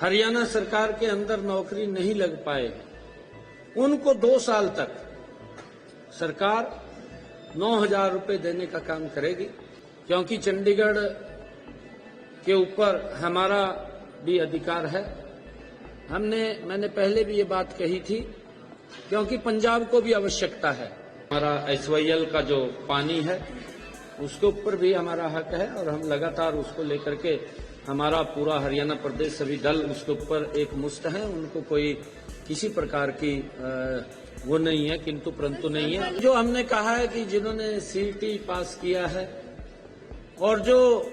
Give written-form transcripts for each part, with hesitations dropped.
हरियाणा सरकार के अंदर नौकरी नहीं लग पाए, उनको 2 साल तक सरकार 9,000 रुपए देने का काम करेगी, क्योंकि चंडीगढ़ के ऊपर हमारा भी अधिकार है। मैंने पहले भी ये बात कही थी, क्योंकि पंजाब को भी आवश्यकता है। हमारा SYL का जो पानी है उसके ऊपर भी हमारा हक है और हम लगातार उसको लेकर के हमारा पूरा हरियाणा प्रदेश सभी दल उसके ऊपर एक मुस्त है। उनको कोई किसी प्रकार की वो नहीं है, किंतु परंतु नहीं है। जो हमने कहा है कि जिन्होंने CET पास किया है और जो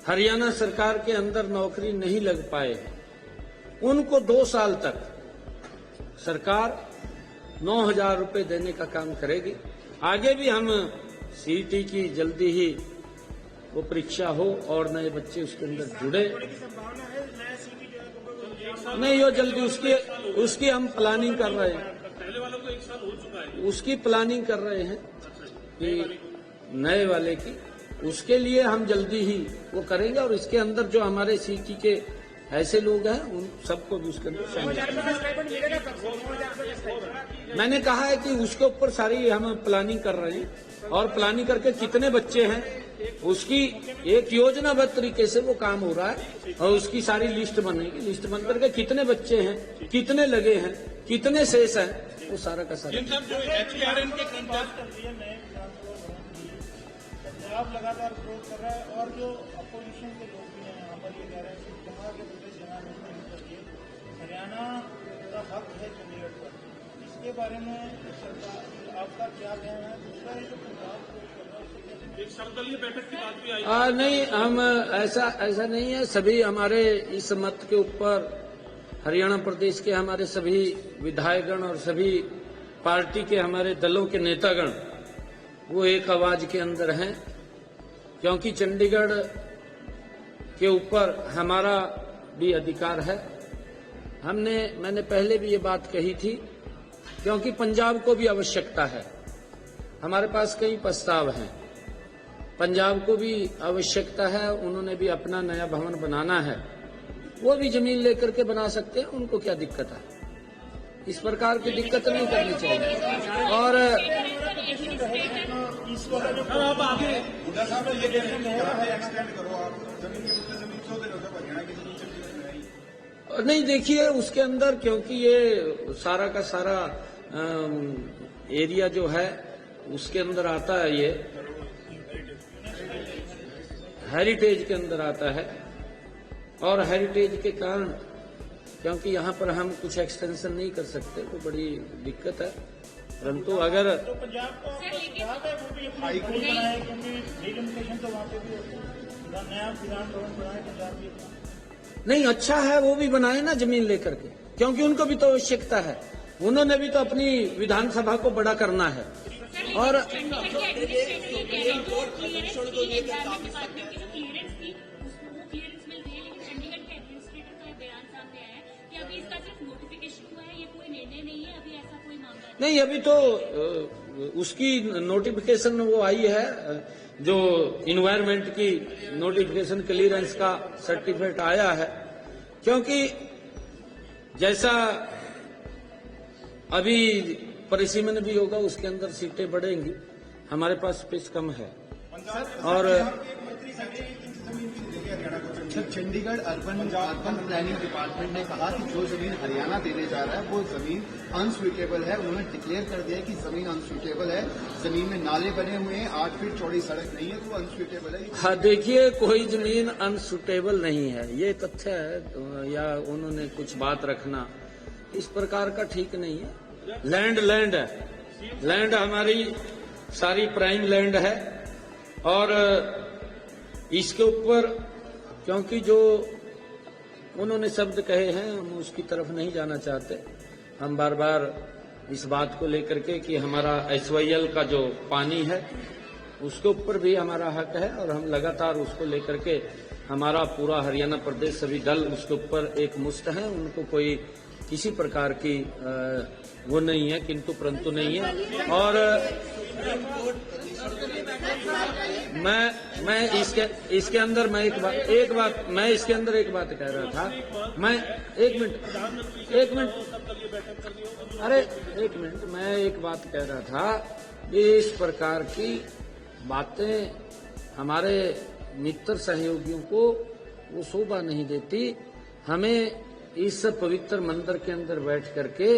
हरियाणा सरकार के अंदर नौकरी नहीं लग पाए, उनको 2 साल तक सरकार 9,000 रुपए देने का काम करेगी। आगे भी हम CET की जल्दी ही वो परीक्षा हो और नए बच्चे उसके अंदर जुड़े। नहीं, वो जल्दी उसकी हम प्लानिंग कर रहे हैं। पहले वालों को 1 साल हो चुका है, उसकी प्लानिंग कर रहे हैं कि नए वाले की, उसके लिए हम जल्दी ही वो करेंगे। और इसके अंदर जो हमारे CET के ऐसे लोग हैं उन सबको भी उसके अंदर शामिल। मैंने कहा है कि उसके ऊपर सारी हम प्लानिंग कर रहे हैं और प्लानिंग करके कितने बच्चे हैं उसकी एक योजनाबद्ध तरीके से वो काम हो रहा है और उसकी सारी लिस्ट बनेगी। लिस्ट बन करके कितने बच्चे हैं, कितने लगे हैं, कितने शेष हैं, वो सारा का सारा। HRN के पंजाब लगातार विरोध कर रहा है और जो अपोजिशन के लोग भी हैं यहाँ पर ये कह रहे हैं कि जहाँ के प्रदेश हरियाणा का हक है चंडीगढ़ पर, इसके बारे में सरकार आपका क्या कहना है? दूसरा है जो पंजाब एक सर्वदलीय बैठक की बात भी आई। नहीं, हम ऐसा नहीं है। सभी हमारे इस मत के ऊपर हरियाणा प्रदेश के हमारे सभी विधायकगण और सभी पार्टी के हमारे दलों के नेतागण वो एक आवाज के अंदर हैं, क्योंकि चंडीगढ़ के ऊपर हमारा भी अधिकार है। मैंने पहले भी ये बात कही थी, क्योंकि पंजाब को भी आवश्यकता है। हमारे पास कई प्रस्ताव हैं, पंजाब को भी आवश्यकता है। उन्होंने भी अपना नया भवन बनाना है, वो भी जमीन लेकर के बना सकते हैं, उनको क्या दिक्कत है? इस प्रकार की दिक्कत नहीं करनी चाहिए। और नहीं, देखिए उसके अंदर, क्योंकि ये सारा का सारा एरिया जो है उसके अंदर आता है, ये हेरिटेज के अंदर आता है और हेरिटेज के कारण क्योंकि यहाँ पर हम कुछ एक्सटेंशन नहीं कर सकते, वो बड़ी दिक्कत है। परंतु अगर तो पंजाब को वो भी अपनी हाईकोर्ट बनाए, क्योंकि डिलिमिटेशन तो वहाँ पे भी होता है, नया विधान भवन बनाए पंजाब भी। नहीं, अच्छा है वो भी बनाए ना जमीन लेकर के, क्योंकि उनको भी तो आवश्यकता है। उन्होंने भी तो अपनी विधानसभा को बड़ा करना है। और नहीं, अभी तो उसकी नोटिफिकेशन वो आई है, जो इन्वायरमेंट की नोटिफिकेशन क्लियरेंस का सर्टिफिकेट आया है। क्योंकि जैसा अभी परिसीमन भी होगा, उसके अंदर सीटें बढ़ेंगी, हमारे पास स्पेस कम है। और चंडीगढ़ अर्बन प्लानिंग डिपार्टमेंट ने कहा कि जो जमीन हरियाणा देने जा रहा है वो जमीन अनस्यूटेबल है। उन्होंने डिक्लेयर कर दिया कि जमीन अनस्यूटेबल है, जमीन में नाले बने हुए हैं, 8 फीट चौड़ी सड़क नहीं है, तो अनस्यूटेबल है। हाँ, देखिए कोई जमीन अनसूटेबल नहीं है, ये तथ्य है। तो या उन्होंने कुछ बात रखना इस प्रकार का ठीक नहीं है। लैंड है, लैंड हमारी सारी प्राइम लैंड है और इसके ऊपर क्योंकि जो उन्होंने शब्द कहे हैं हम उसकी तरफ नहीं जाना चाहते। हम बार बार इस बात को लेकर के कि हमारा SYL का जो पानी है उसके ऊपर भी हमारा हक है और हम लगातार उसको लेकर के हमारा पूरा हरियाणा प्रदेश सभी दल उसके ऊपर एक मुस्त है। उनको कोई किसी प्रकार की वो नहीं है, किंतु परंतु नहीं है। और मैं इसके अंदर मैं एक बात मैं इसके अंदर एक बात कह रहा था। मैं एक मिनट अरे एक मिनट मैं एक बात कह रहा था कि इस प्रकार की बातें हमारे मित्र सहयोगियों को वो शोभा नहीं देती। हमें इस पवित्र मंदिर के अंदर बैठ करके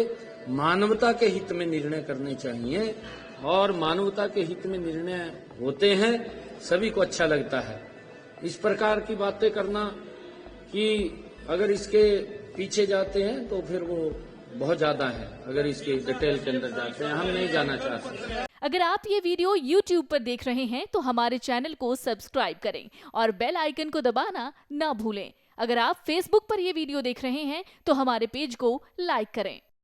मानवता के हित में निर्णय करने चाहिए, और मानवता के हित में निर्णय होते हैं, सभी को अच्छा लगता है। इस प्रकार की बातें करना कि अगर इसके पीछे जाते हैं तो फिर वो बहुत ज्यादा है, अगर इसके डिटेल के अंदर जाते हैं हम नहीं जाना चाहते। अगर आप ये वीडियो YouTube पर देख रहे हैं तो हमारे चैनल को सब्सक्राइब करें और बेल आइकन को दबाना ना भूलें। अगर आप Facebook पर ये वीडियो देख रहे हैं तो हमारे पेज को लाइक करें।